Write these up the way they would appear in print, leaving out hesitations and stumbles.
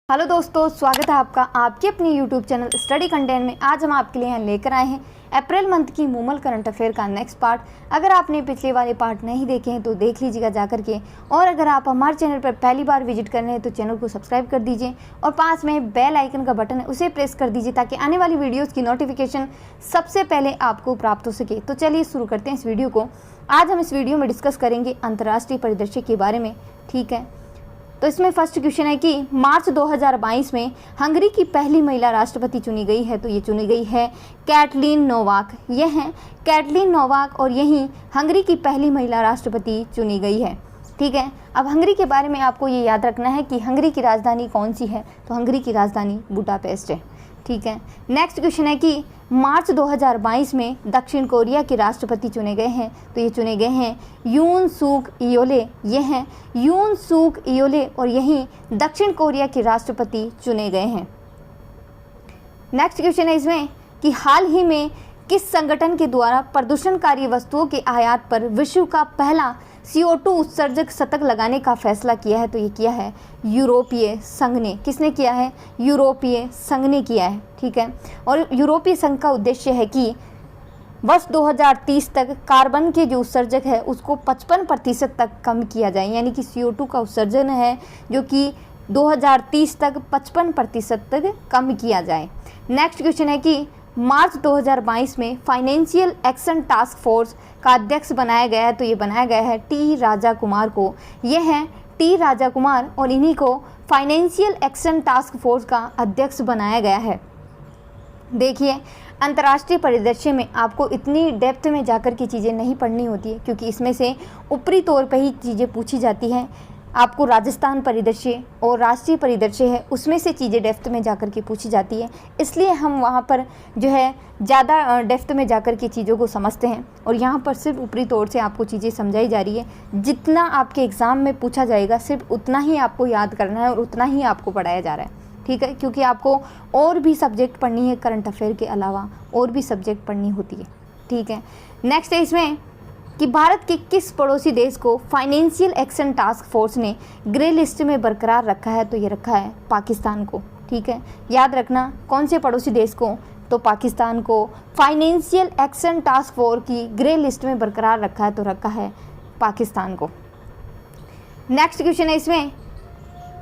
Hello दोस्तों, स्वागत है आपका आपके अपने यूट्यूब चैनल स्टडी कंटेंट में। आज हम आपके लिए यहाँ लेकर आए हैं अप्रैल मंथ की मूमल करंट अफेयर का नेक्स्ट पार्ट। अगर आपने पिछले वाले पार्ट नहीं देखे हैं तो देख लीजिएगा जा करके, और अगर आप हमारे चैनल पर पहली बार विजिट कर रहे हैं तो चैनल को सब्सक्राइब कर दीजिए और पास में बेल आइकन का बटन है उसे प्रेस कर दीजिए ताकि आने वाली वीडियोज़ की नोटिफिकेशन सबसे पहले आपको प्राप्त हो सके। तो चलिए शुरू करते हैं इस वीडियो को। आज हम इस वीडियो में डिस्कस करेंगे अंतर्राष्ट्रीय परिदृश्य के बारे में, ठीक है। तो इसमें फर्स्ट क्वेश्चन है कि मार्च 2022 में हंगरी की पहली महिला राष्ट्रपति चुनी गई है, तो ये चुनी गई है कैटलीन नोवाक। ये हैं कैटलीन नोवाक और यही हंगरी की पहली महिला राष्ट्रपति चुनी गई है, ठीक है। अब हंगरी के बारे में आपको ये याद रखना है कि हंगरी की राजधानी कौन सी है, तो हंगरी की राजधानी बुडापेस्ट है, ठीक है। नेक्स्ट क्वेश्चन है कि मार्च 2022 में दक्षिण कोरिया के राष्ट्रपति चुने गए हैं, तो ये चुने गए हैं यून सूक इयोले। ये हैं यून सूक इयोले और यही दक्षिण कोरिया के राष्ट्रपति चुने गए हैं। नेक्स्ट क्वेश्चन है इसमें कि हाल ही में किस संगठन के द्वारा प्रदूषणकारी वस्तुओं के आयात पर विश्व का पहला CO2 उत्सर्जक शतक लगाने का फैसला किया है, तो ये किया है यूरोपीय संघ ने। किसने किया है? यूरोपीय संघ ने किया है, ठीक है। और यूरोपीय संघ का उद्देश्य है कि वर्ष 2030 तक कार्बन के जो उत्सर्जक है उसको 55% तक कम किया जाए, यानी कि CO2 का उत्सर्जन है जो कि 2030 तक 55% तक कम किया जाए। नेक्स्ट क्वेश्चन है कि मार्च 2022 में फाइनेंशियल एक्शन टास्क फोर्स का अध्यक्ष बनाया गया है, तो ये बनाया गया है टी राजा कुमार को। ये हैं टी राजा कुमार और इन्हीं को फाइनेंशियल एक्शन टास्क फोर्स का अध्यक्ष बनाया गया है। देखिए, अंतर्राष्ट्रीय परिदृश्य में आपको इतनी डेप्थ में जाकर की चीज़ें नहीं पढ़नी होती है क्योंकि इसमें से ऊपरी तौर पे ही चीज़ें पूछी जाती हैं। आपको राजस्थान परिदृश्य और राष्ट्रीय परिदृश्य है उसमें से चीज़ें डेप्थ में जाकर के पूछी जाती है, इसलिए हम वहाँ पर जो है ज़्यादा डेप्थ में जाकर के चीज़ों को समझते हैं और यहाँ पर सिर्फ ऊपरी तौर से आपको चीज़ें समझाई जा रही है। जितना आपके एग्ज़ाम में पूछा जाएगा सिर्फ उतना ही आपको याद करना है और उतना ही आपको पढ़ाया जा रहा है, ठीक है, क्योंकि आपको और भी सब्जेक्ट पढ़नी है, करंट अफेयर के अलावा और भी सब्जेक्ट पढ़नी होती है, ठीक है। नेक्स्ट है इसमें कि भारत के किस पड़ोसी देश को फाइनेंशियल एक्शन टास्क फोर्स ने ग्रे लिस्ट में बरकरार रखा है, तो ये रखा है पाकिस्तान को, ठीक है। याद रखना कौन से पड़ोसी देश को, तो पाकिस्तान को फाइनेंशियल एक्शन टास्क फोर्स की ग्रे लिस्ट में बरकरार रखा है, तो रखा है पाकिस्तान को। नेक्स्ट क्वेश्चन है इसमें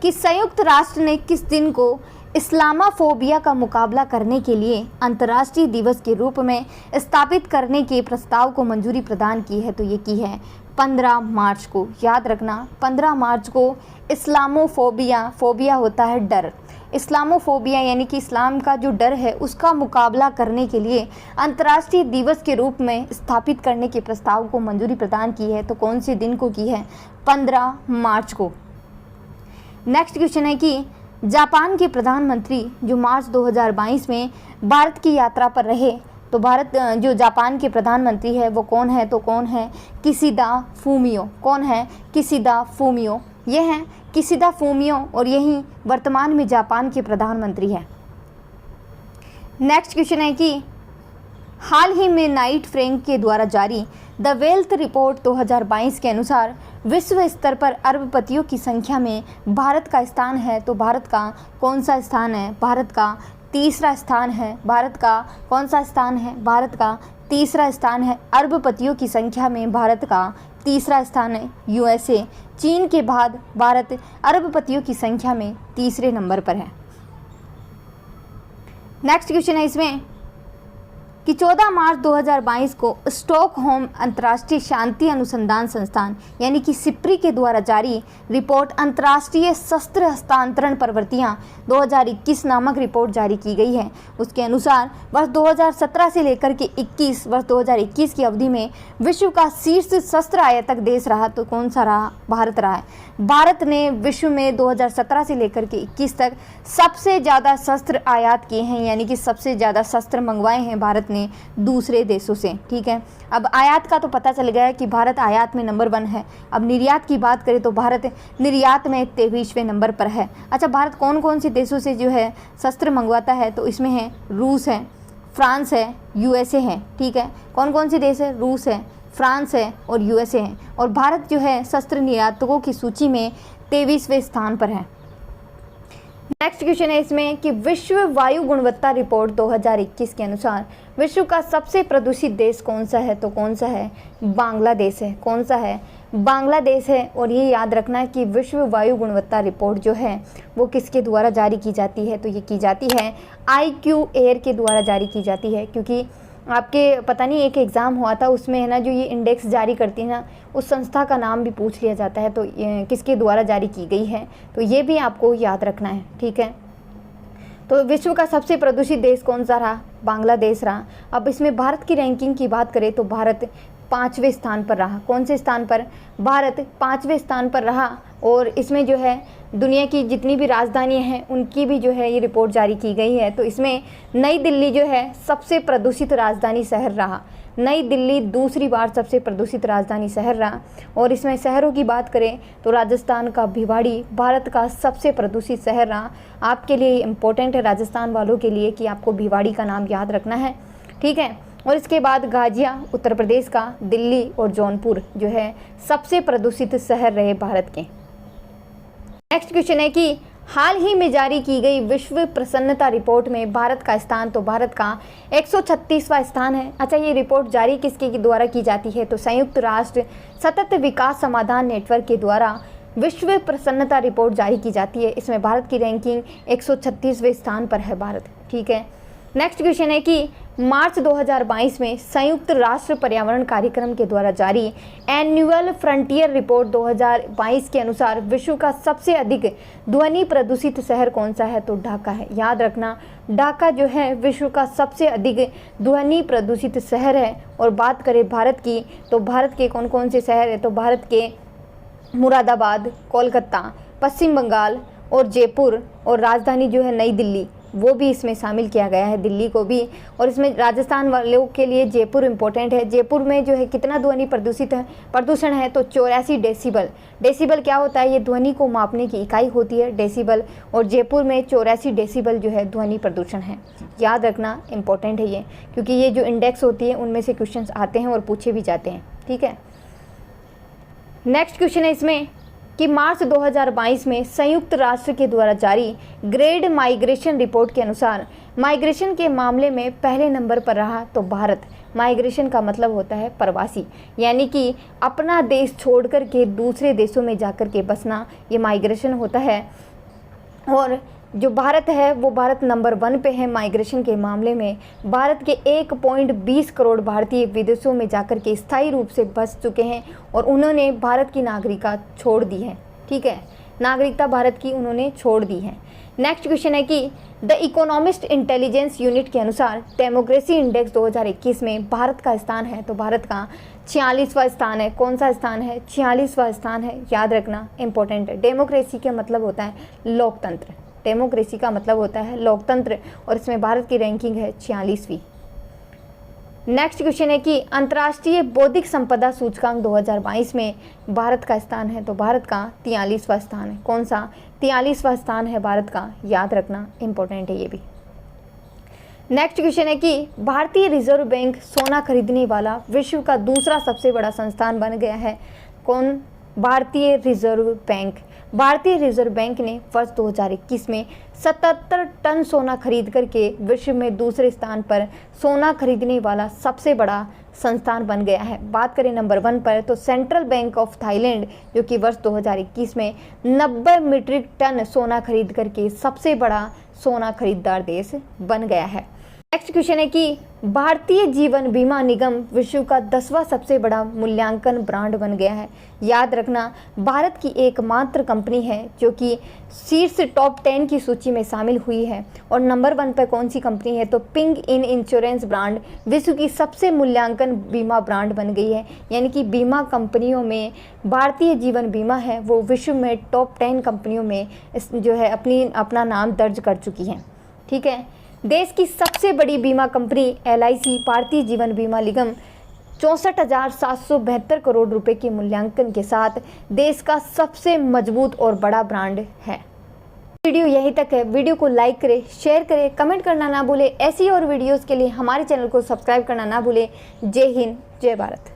कि संयुक्त राष्ट्र ने किस दिन को इस्लामाफोबिया का मुकाबला करने के लिए अंतर्राष्ट्रीय दिवस के रूप में स्थापित करने के प्रस्ताव को मंजूरी प्रदान की है, तो ये की है 15 मार्च को। याद रखना 15 मार्च को फोबिया होता है डर, इस्लामोफोबिया यानी कि इस्लाम का जो डर है उसका मुकाबला करने के लिए अंतर्राष्ट्रीय दिवस के रूप में स्थापित करने के प्रस्ताव को मंजूरी प्रदान की है, तो कौन से दिन को की है? 15 मार्च को। नेक्स्ट क्वेश्चन है कि जापान के प्रधानमंत्री जो मार्च 2022 में भारत की यात्रा पर रहे, तो भारत जो जापान के प्रधानमंत्री है वो कौन है? तो कौन है? Kishida Fumio. कौन है? Kishida Fumio. ये हैं किशिदा फूमियो और यही वर्तमान में जापान के प्रधानमंत्री है। नेक्स्ट क्वेश्चन है कि हाल ही में नाइट फ्रैंक के द्वारा जारी द वेल्थ रिपोर्ट 2022 के अनुसार विश्व स्तर पर अरबपतियों की संख्या में भारत का स्थान है, तो भारत का कौन सा स्थान है? भारत का तीसरा स्थान है। भारत का कौन सा स्थान है? भारत का तीसरा स्थान है। अरबपतियों की संख्या में भारत का तीसरा स्थान है। USA चीन के बाद भारत अरबपतियों की संख्या में तीसरे नंबर पर है। नेक्स्ट क्वेश्चन है इसमें कि 14 मार्च 2022 को स्टॉकहोम अंतर्राष्ट्रीय शांति अनुसंधान संस्थान यानी कि सिप्री के द्वारा जारी रिपोर्ट अंतर्राष्ट्रीय शस्त्र हस्तांतरण प्रवृत्तियां 2021 नामक रिपोर्ट जारी की गई है। उसके अनुसार वर्ष 2017 से लेकर के 2021 की अवधि में विश्व का शीर्ष शस्त्र आयातक देश रहा, तो कौन सा रहा? भारत रहा है। भारत ने विश्व में 2017 से लेकर के 21 तक सबसे ज़्यादा शस्त्र आयात किए हैं, यानी कि सबसे ज़्यादा शस्त्र मंगवाए हैं भारत ने दूसरे देशों से, ठीक है। अब आयात का तो पता चल गया है कि भारत आयात में नंबर 1 है। अब निर्यात की बात करें तो भारत निर्यात में 23वें नंबर पर है। अच्छा, भारत कौन कौन से देशों से जो है शस्त्र मंगवाता है, तो इसमें है रूस है, फ्रांस है, USA है, ठीक है। कौन कौन से देश है? रूस है, फ्रांस है और USA है। और भारत जो है शस्त्र निर्यातकों की सूची में 23वें स्थान पर है। नेक्स्ट क्वेश्चन है इसमें कि विश्व वायु गुणवत्ता रिपोर्ट 2021 के अनुसार विश्व का सबसे प्रदूषित देश कौन सा है? तो कौन सा है? बांग्लादेश है। कौन सा है? बांग्लादेश है। और ये याद रखना है कि विश्व वायु गुणवत्ता रिपोर्ट जो है वो किसके द्वारा जारी की जाती है? तो ये की जाती है IQ एयर के द्वारा जारी की जाती है। क्योंकि आपके पता नहीं एक एग्ज़ाम हुआ था उसमें है ना, जो ये इंडेक्स जारी करती है ना, उस संस्था का नाम भी पूछ लिया जाता है, तो किसके द्वारा जारी की गई है, तो ये भी आपको याद रखना है। ठीक है, तो विश्व का सबसे प्रदूषित देश कौन सा रहा? बांग्लादेश रहा। अब इसमें भारत की रैंकिंग की बात करें तो भारत 5वें स्थान पर रहा। कौन से स्थान पर? भारत 5वें स्थान पर रहा। और इसमें जो है दुनिया की जितनी भी राजधानियां हैं उनकी भी जो है ये रिपोर्ट जारी की गई है। तो इसमें नई दिल्ली जो है सबसे प्रदूषित राजधानी शहर रहा। नई दिल्ली दूसरी बार सबसे प्रदूषित राजधानी शहर रहा। और इसमें शहरों की बात करें तो राजस्थान का भिवाड़ी भारत का सबसे प्रदूषित शहर रहा। आपके लिए इम्पोर्टेंट है राजस्थान वालों के लिए कि आपको भिवाड़ी का नाम याद रखना है। ठीक है, और इसके बाद गाजिया उत्तर प्रदेश का, दिल्ली और जौनपुर जो है सबसे प्रदूषित शहर रहे भारत के। नेक्स्ट क्वेश्चन है कि हाल ही में जारी की गई विश्व प्रसन्नता रिपोर्ट में भारत का स्थान, तो भारत का 136वां स्थान है। अच्छा, ये रिपोर्ट जारी किसके द्वारा की जाती है? तो संयुक्त राष्ट्र सतत विकास समाधान नेटवर्क के द्वारा विश्व प्रसन्नता रिपोर्ट जारी की जाती है। इसमें भारत की रैंकिंग 136वें स्थान पर है भारत। ठीक है, नेक्स्ट क्वेश्चन है कि मार्च 2022 में संयुक्त राष्ट्र पर्यावरण कार्यक्रम के द्वारा जारी एनुअल फ्रंटियर रिपोर्ट 2022 के अनुसार विश्व का सबसे अधिक ध्वनि प्रदूषित शहर कौन सा है? तो ढाका है। याद रखना, ढाका जो है विश्व का सबसे अधिक ध्वनि प्रदूषित शहर है। और बात करें भारत की, तो भारत के कौन कौन से शहर है? तो भारत के मुरादाबाद, कोलकाता, पश्चिम बंगाल और जयपुर, और राजधानी जो है नई दिल्ली, वो भी इसमें शामिल किया गया है, दिल्ली को भी। और इसमें राजस्थान वालों के लिए जयपुर इम्पोर्टेंट है। जयपुर में जो है कितना ध्वनि प्रदूषण है? तो 84 डेसिबल। डेसिबल क्या होता है? ये ध्वनि को मापने की इकाई होती है, डेसिबल। और जयपुर में 84 डेसिबल जो है ध्वनि प्रदूषण है। याद रखना, इम्पोर्टेंट है ये, क्योंकि ये जो इंडेक्स होती है उनमें से क्वेश्चन आते हैं और पूछे भी जाते हैं। ठीक है, नेक्स्ट क्वेश्चन है इसमें कि मार्च 2022 में संयुक्त राष्ट्र के द्वारा जारी ग्रेड माइग्रेशन रिपोर्ट के अनुसार माइग्रेशन के मामले में पहले नंबर पर रहा तो भारत। माइग्रेशन का मतलब होता है प्रवासी, यानी कि अपना देश छोड़ कर के दूसरे देशों में जाकर के बसना, ये माइग्रेशन होता है। और जो भारत है वो भारत नंबर 1 पे है माइग्रेशन के मामले में। भारत के 1.20 करोड़ भारतीय विदेशों में जाकर के स्थायी रूप से बस चुके हैं और उन्होंने भारत की नागरिकता छोड़ दी है। ठीक है, नागरिकता भारत की उन्होंने छोड़ दी है। नेक्स्ट क्वेश्चन है कि द इकोनॉमिस्ट इंटेलिजेंस यूनिट के अनुसार डेमोक्रेसी इंडेक्स 2021 में भारत का स्थान है, तो भारत का 46वां स्थान है। कौन सा स्थान है? 46वां स्थान है। याद रखना, इंपॉर्टेंट है। डेमोक्रेसी का मतलब होता है लोकतंत्र। डेमोक्रेसी का मतलब होता है लोकतंत्र, और इसमें भारत की रैंकिंग है 46वीं। नेक्स्ट क्वेश्चन है कि अंतर्राष्ट्रीय बौद्धिक संपदा सूचकांक 2022 में भारत का स्थान है, तो भारत का 43वां स्थान है। कौन सा? 43वां स्थान है भारत का। याद रखना, इंपॉर्टेंट है ये भी। नेक्स्ट क्वेश्चन है कि भारतीय रिजर्व बैंक सोना खरीदने वाला विश्व का दूसरा सबसे बड़ा संस्थान बन गया है। कौन? भारतीय रिजर्व बैंक। भारतीय रिजर्व बैंक ने वर्ष 2021 में 77 टन सोना खरीद करके विश्व में दूसरे स्थान पर सोना खरीदने वाला सबसे बड़ा संस्थान बन गया है। बात करें नंबर 1 पर, तो सेंट्रल बैंक ऑफ थाईलैंड, जो कि वर्ष 2021 में 90 मीट्रिक टन सोना खरीद करके सबसे बड़ा सोना खरीदार देश बन गया है। नेक्स्ट क्वेश्चन है कि भारतीय जीवन बीमा निगम विश्व का 10वां सबसे बड़ा मूल्यांकन ब्रांड बन गया है। याद रखना, भारत की एकमात्र कंपनी है जो कि शीर्ष टॉप 10 की सूची में शामिल हुई है। और नंबर 1 पर कौन सी कंपनी है? तो पिंग इन इंश्योरेंस ब्रांड विश्व की सबसे मूल्यांकन बीमा ब्रांड बन गई है। यानी कि बीमा कंपनियों में भारतीय जीवन बीमा है वो विश्व में टॉप 10 कंपनियों में जो है अपना नाम दर्ज कर चुकी है। ठीक है, देश की सबसे बड़ी बीमा कंपनी LIC भारतीय जीवन बीमा निगम 64,772 करोड़ रुपए के मूल्यांकन के साथ देश का सबसे मजबूत और बड़ा ब्रांड है। वीडियो यहीं तक है। वीडियो को लाइक करें, शेयर करें, कमेंट करना ना भूलें। ऐसी और वीडियोस के लिए हमारे चैनल को सब्सक्राइब करना ना भूलें। जय हिंद, जय भारत।